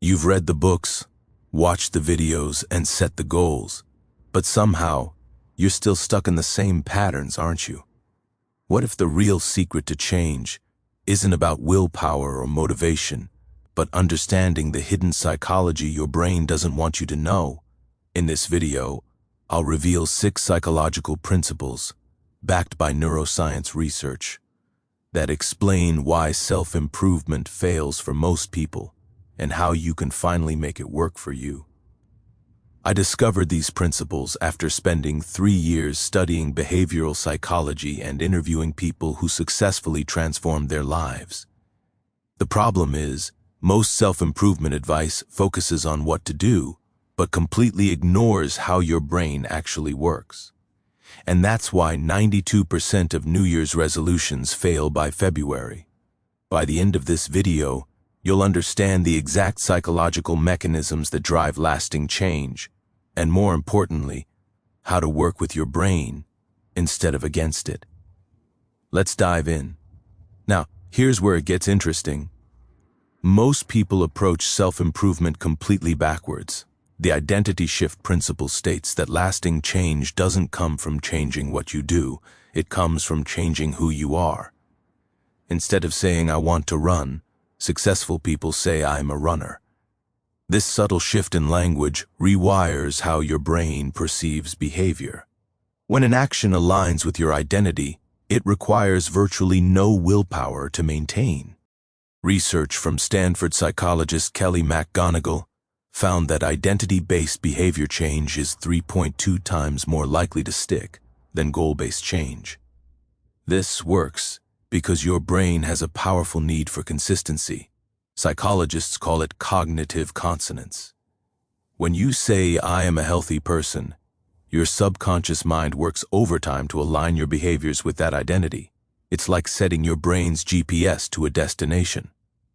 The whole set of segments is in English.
You've read the books, watched the videos, and set the goals, but somehow, you're still stuck in the same patterns, aren't you? What if the real secret to change isn't about willpower or motivation, but understanding the hidden psychology your brain doesn't want you to know? In this video, I'll reveal 6 psychological principles, backed by neuroscience research, that explain why self-improvement fails for most people and how you can finally make it work for you. I discovered these principles after spending 3 years studying behavioral psychology and interviewing people who successfully transformed their lives. The problem is, most self-improvement advice focuses on what to do, but completely ignores how your brain actually works. And that's why 92% of New Year's resolutions fail by February. By the end of this video, you'll understand the exact psychological mechanisms that drive lasting change, and more importantly, how to work with your brain instead of against it. Let's dive in. Now, here's where it gets interesting. Most people approach self-improvement completely backwards. The identity shift principle states that lasting change doesn't come from changing what you do, it comes from changing who you are. Instead of saying, "I want to run," successful people say, "I'm a runner." This subtle shift in language rewires how your brain perceives behavior. When an action aligns with your identity, it requires virtually no willpower to maintain. Research from Stanford psychologist Kelly McGonigal found that identity-based behavior change is 3.2 times more likely to stick than goal-based change. This works because your brain has a powerful need for consistency. Psychologists call it cognitive consonance. When you say, "I am a healthy person," your subconscious mind works overtime to align your behaviors with that identity. It's like setting your brain's GPS to a destination.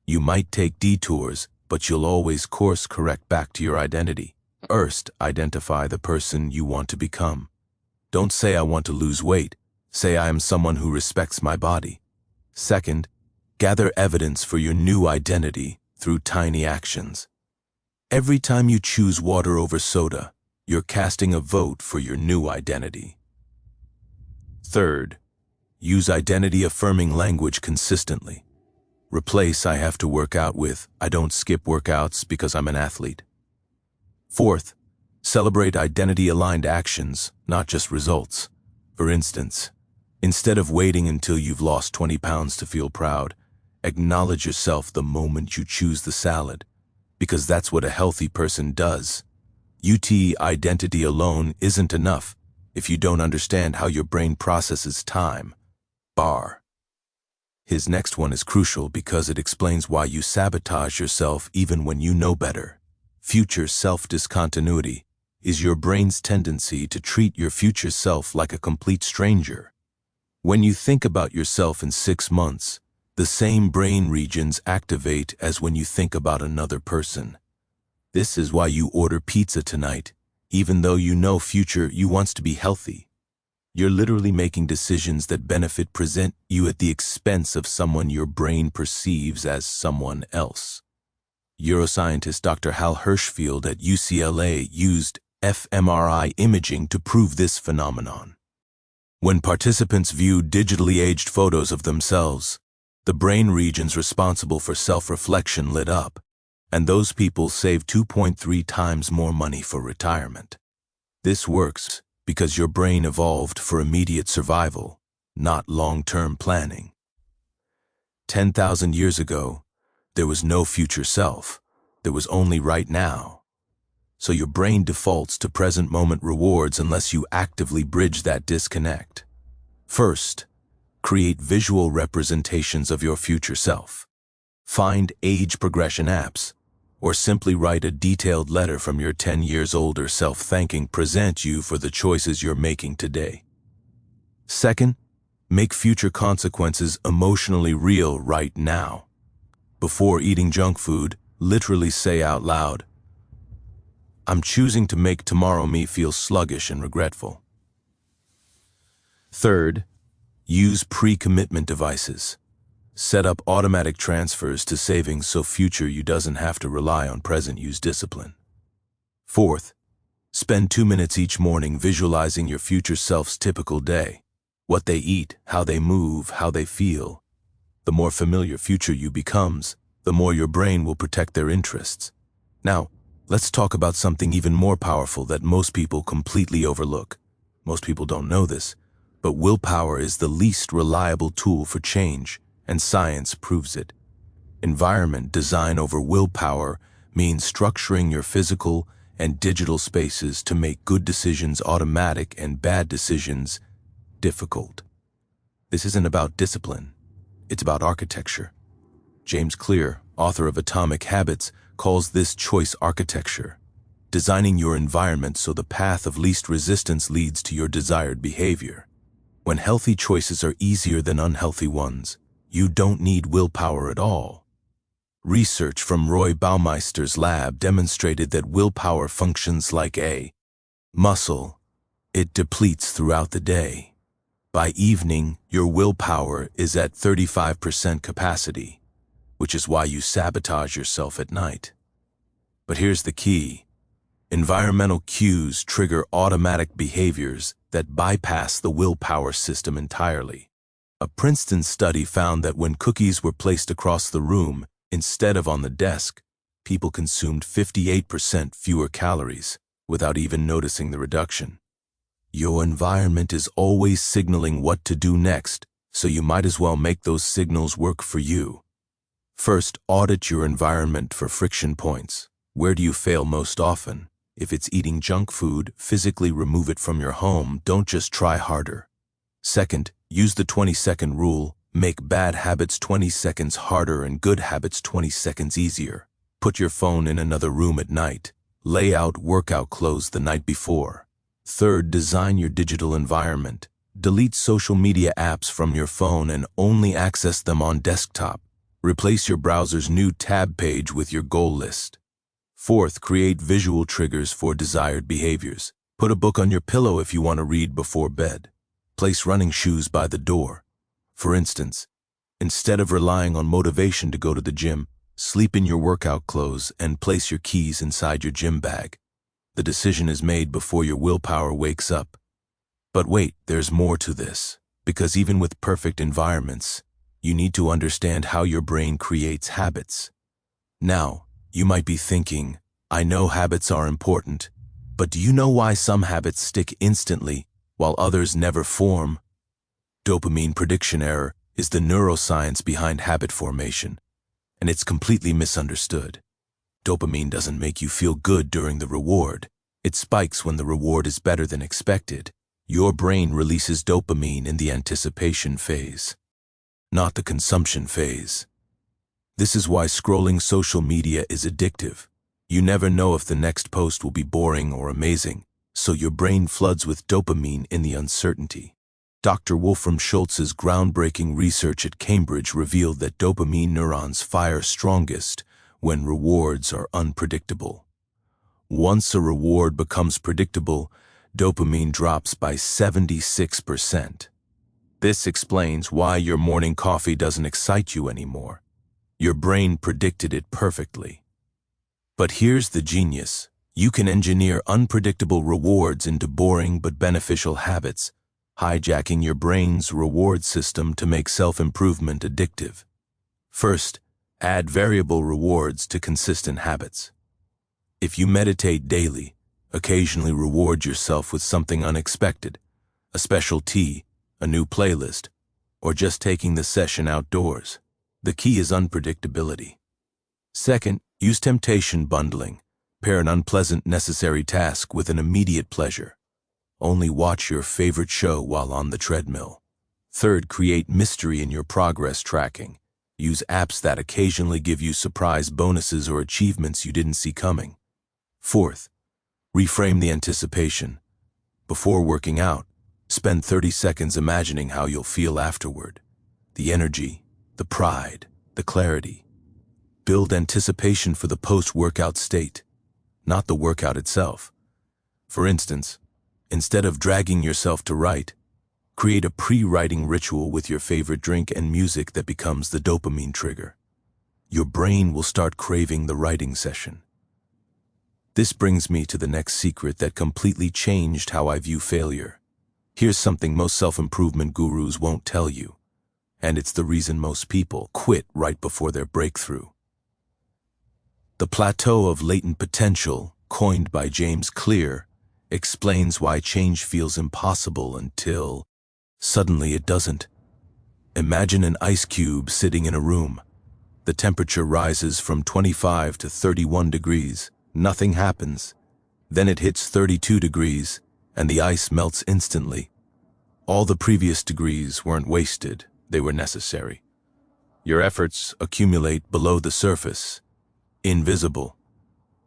You might take detours, but you'll always course correct back to your identity. First, identify the person you want to become. Don't say, "I want to lose weight." Say, "I am someone who respects my body." Second, gather evidence for your new identity through tiny actions. Every time you choose water over soda, you're casting a vote for your new identity. Third, use identity-affirming language consistently. Replace "I have to work out" with "I don't skip workouts because I'm an athlete." Fourth, celebrate identity-aligned actions, not just results. For instance, instead of waiting until you've lost 20 pounds to feel proud, acknowledge yourself the moment you choose the salad, because that's what a healthy person does. Identity alone isn't enough if you don't understand how your brain processes time. His next one is crucial because it explains why you sabotage yourself even when you know better. Future self-discontinuity is your brain's tendency to treat your future self like a complete stranger. When you think about yourself in 6 months, the same brain regions activate as when you think about another person. This is why you order pizza tonight, even though you know you want to be healthy. You're literally making decisions that present you at the expense of someone your brain perceives as someone else. Neuroscientist Dr. Hal Hershfield at UCLA used fMRI imaging to prove this phenomenon. When participants viewed digitally aged photos of themselves, the brain regions responsible for self-reflection lit up, and those people saved 2.3 times more money for retirement. This works because your brain evolved for immediate survival, not long-term planning. 10,000 years ago, there was no future self. There was only right now. So your brain defaults to present moment rewards unless you actively bridge that disconnect. First, create visual representations of your future self. Find age progression apps, or simply write a detailed letter from your 10 years older self thanking you for the choices you're making today. Second, make future consequences emotionally real right now. Before eating junk food, literally say out loud, "I'm choosing to make tomorrow me feel sluggish and regretful." Third, use pre-commitment devices. Set up automatic transfers to savings so future you doesn't have to rely on present use discipline. Fourth, spend 2 minutes each morning visualizing your future self's typical day. What they eat, how they move, how they feel. The more familiar future you becomes, the more your brain will protect their interests. Now, let's talk about something even more powerful that most people completely overlook. Most people don't know this, but willpower is the least reliable tool for change, and science proves it. Environment design over willpower means structuring your physical and digital spaces to make good decisions automatic and bad decisions difficult. This isn't about discipline, it's about architecture. James Clear, author of Atomic Habits, calls this choice architecture, designing your environment so the path of least resistance leads to your desired behavior. When healthy choices are easier than unhealthy ones, you don't need willpower at all. Research from Roy Baumeister's lab demonstrated that willpower functions like a muscle. It depletes throughout the day. By evening, your willpower is at 35% capacity, which is why you sabotage yourself at night. But here's the key. Environmental cues trigger automatic behaviors that bypass the willpower system entirely. A Princeton study found that when cookies were placed across the room instead of on the desk, people consumed 58% fewer calories without even noticing the reduction. Your environment is always signaling what to do next, so you might as well make those signals work for you. First, audit your environment for friction points. Where do you fail most often? If it's eating junk food, physically remove it from your home, don't just try harder. Second, use the 20-second rule. Make bad habits 20 seconds harder and good habits 20 seconds easier. Put your phone in another room at night. Lay out workout clothes the night before. Third, design your digital environment. Delete social media apps from your phone and only access them on desktop. Replace your browser's new tab page with your goal list. Fourth, create visual triggers for desired behaviors. Put a book on your pillow if you want to read before bed. Place running shoes by the door. For instance, instead of relying on motivation to go to the gym, sleep in your workout clothes and place your keys inside your gym bag. The decision is made before your willpower wakes up. But wait, there's more to this, because even with perfect environments, you need to understand how your brain creates habits. Now, you might be thinking, I know habits are important, but do you know why some habits stick instantly while others never form? Dopamine prediction error is the neuroscience behind habit formation, and it's completely misunderstood. Dopamine doesn't make you feel good during the reward. It spikes when the reward is better than expected. Your brain releases dopamine in the anticipation phase, not the consumption phase. This is why scrolling social media is addictive. You never know if the next post will be boring or amazing, so your brain floods with dopamine in the uncertainty. Dr. Wolfram Schultz's groundbreaking research at Cambridge revealed that dopamine neurons fire strongest when rewards are unpredictable. Once a reward becomes predictable, dopamine drops by 76%. This explains why your morning coffee doesn't excite you anymore. Your brain predicted it perfectly. But here's the genius. You can engineer unpredictable rewards into boring but beneficial habits, hijacking your brain's reward system to make self-improvement addictive. First, add variable rewards to consistent habits. If you meditate daily, occasionally reward yourself with something unexpected, a special tea, a new playlist, or just taking the session outdoors. The key is unpredictability. Second, use temptation bundling. Pair an unpleasant necessary task with an immediate pleasure. Only watch your favorite show while on the treadmill. Third, create mystery in your progress tracking. Use apps that occasionally give you surprise bonuses or achievements you didn't see coming. Fourth, reframe the anticipation. Before working out, spend 30 seconds imagining how you'll feel afterward. The energy, the pride, the clarity. Build anticipation for the post-workout state, not the workout itself. For instance, instead of dragging yourself to write, Create a pre-writing ritual with your favorite drink and music that becomes the dopamine trigger. Your brain will start craving the writing session. This brings me to the next secret that completely changed how I view failure. Here's something most self-improvement gurus won't tell you, and it's the reason most people quit right before their breakthrough. The plateau of latent potential, coined by James Clear, explains why change feels impossible until suddenly it doesn't. Imagine an ice cube sitting in a room. The temperature rises from 25 to 31 degrees. Nothing happens. Then it hits 32 degrees, and the ice melts instantly. All the previous degrees weren't wasted, they were necessary. Your efforts accumulate below the surface, invisible,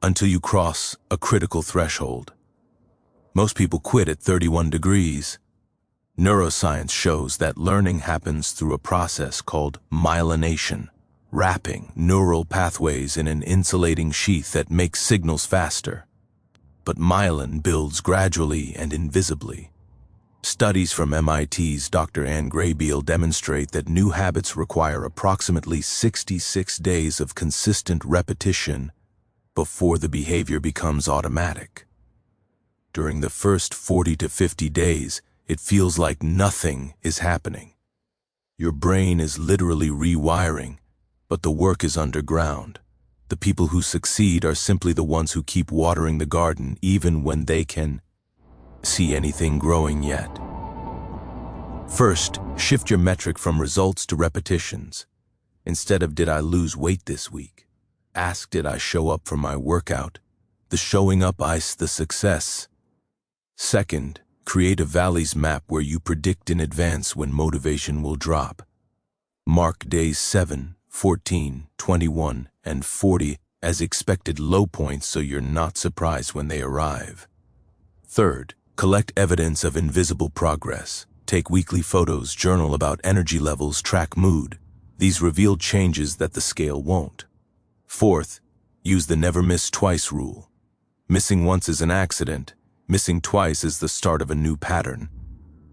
until you cross a critical threshold. Most people quit at 31 degrees. Neuroscience shows that learning happens through a process called myelination, wrapping neural pathways in an insulating sheath that makes signals faster. But myelin builds gradually and invisibly. Studies from MIT's Dr. Anne Graybiel demonstrate that new habits require approximately 66 days of consistent repetition before the behavior becomes automatic. During the first 40 to 50 days, it feels like nothing is happening. Your brain is literally rewiring, but the work is underground. The people who succeed are simply the ones who keep watering the garden even when they can see anything growing yet. First, shift your metric from results to repetitions. Instead of "did I lose weight this week?" ask "did I show up for my workout?" The showing up is the success. Second, create a valleys map where you predict in advance when motivation will drop. Mark days 7, 14, 21, and 40 as expected low points so you're not surprised when they arrive. Third, collect evidence of invisible progress. Take weekly photos, journal about energy levels, track mood. These reveal changes that the scale won't. Fourth, use the never miss twice rule. Missing once is an accident. Missing twice is the start of a new pattern.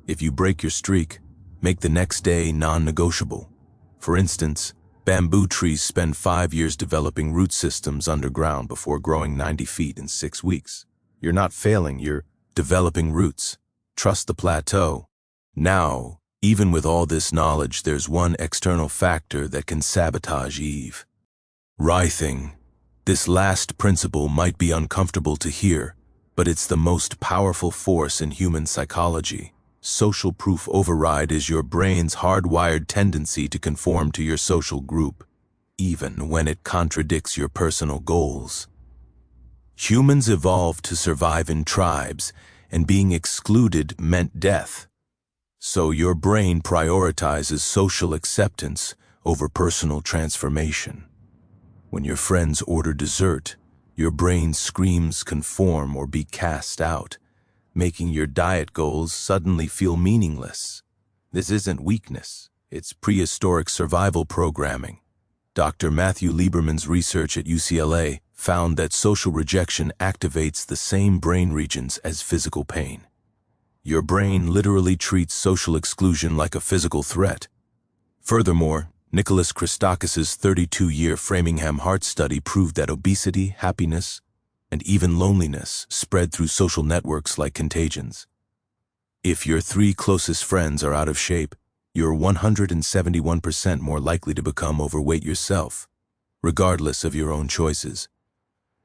If you break your streak, make the next day non-negotiable. For instance, bamboo trees spend 5 years developing root systems underground before growing 90 feet in 6 weeks. You're not failing, you're developing roots. Trust the plateau. Now, even with all this knowledge, there's one external factor that can sabotage Eve. Writhing. This last principle might be uncomfortable to hear, but it's the most powerful force in human psychology. Social proof override is your brain's hardwired tendency to conform to your social group, even when it contradicts your personal goals. Humans evolved to survive in tribes, and being excluded meant death. So your brain prioritizes social acceptance over personal transformation. When your friends order dessert, your brain screams conform or be cast out, making your diet goals suddenly feel meaningless. This isn't weakness, it's prehistoric survival programming. Dr. Matthew Lieberman's research at UCLA found that social rejection activates the same brain regions as physical pain. Your brain literally treats social exclusion like a physical threat. Furthermore, Nicholas Christakis' 32-year Framingham Heart study proved that obesity, happiness, and even loneliness spread through social networks like contagions. If your 3 closest friends are out of shape, you're 171% more likely to become overweight yourself, regardless of your own choices.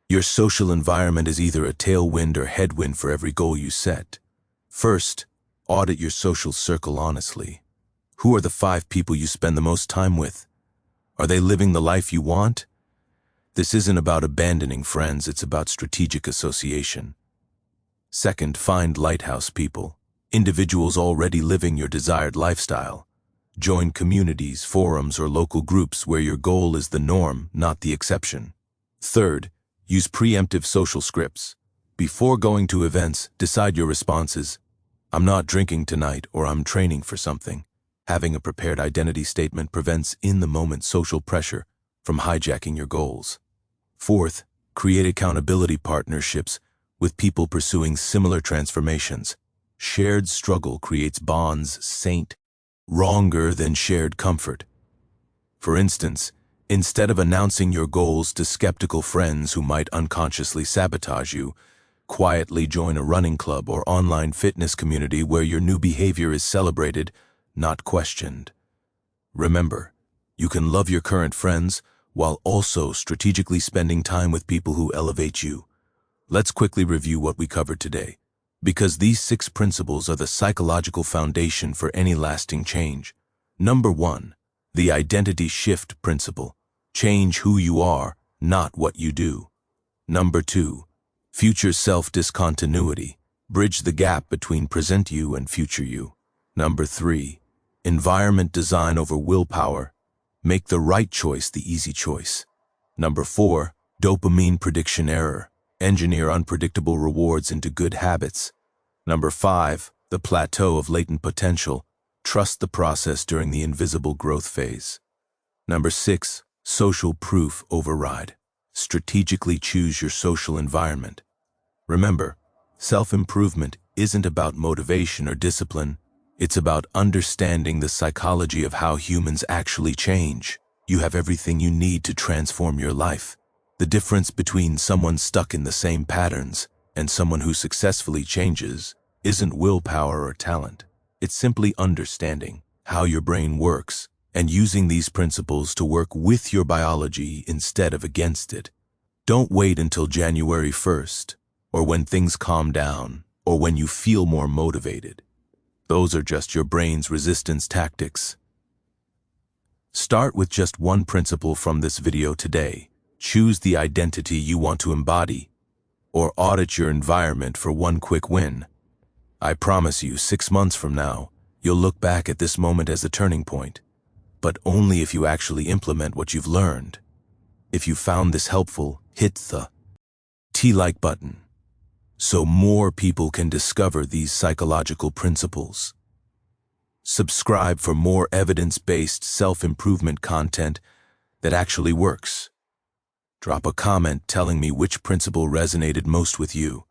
Your social environment is either a tailwind or headwind for every goal you set. First, audit your social circle honestly. Who are the 5 people you spend the most time with? Are they living the life you want? This isn't about abandoning friends, it's about strategic association. Second, find lighthouse people, individuals already living your desired lifestyle. Join communities, forums, or local groups where your goal is the norm, not the exception. Third, use preemptive social scripts. Before going to events, decide your responses. "I'm not drinking tonight," or "I'm training for something." Having a prepared identity statement prevents in-the-moment social pressure from hijacking your goals. Fourth, create accountability partnerships with people pursuing similar transformations. shared struggle creates bonds wronger than shared comfort. For instance, instead of announcing your goals to skeptical friends who might unconsciously sabotage you, quietly join a running club or online fitness community where your new behavior is celebrated, not questioned. Remember, you can love your current friends while also strategically spending time with people who elevate you. Let's quickly review what we covered today, because these 6 principles are the psychological foundation for any lasting change. Number 1, the identity shift principle. Change who you are, not what you do. Number 2, future self-discontinuity. Bridge the gap between present you and future you. Number 3, environment design over willpower. Make the right choice the easy choice. Number 4, dopamine prediction error. Engineer unpredictable rewards into good habits. Number 5, the plateau of latent potential. Trust the process during the invisible growth phase. Number 6, social proof override. Strategically choose your social environment. Remember, self-improvement isn't about motivation or discipline. It's about understanding the psychology of how humans actually change. You have everything you need to transform your life. The difference between someone stuck in the same patterns and someone who successfully changes isn't willpower or talent. It's simply understanding how your brain works and using these principles to work with your biology instead of against it. Don't wait until January 1st, or when things calm down, or when you feel more motivated. Those are just your brain's resistance tactics. Start with just one principle from this video today. Choose the identity you want to embody, or audit your environment for one quick win. I promise you, 6 months from now, you'll look back at this moment as a turning point, but only if you actually implement what you've learned. If you found this helpful, hit the like button so more people can discover these psychological principles. Subscribe for more evidence-based self-improvement content that actually works. Drop a comment telling me which principle resonated most with you.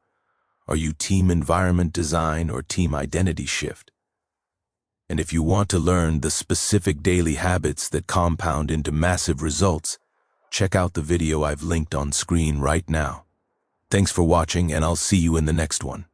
Are you team environment design or team identity shift? And if you want to learn the specific daily habits that compound into massive results, check out the video I've linked on screen right now. Thanks for watching, and I'll see you in the next one.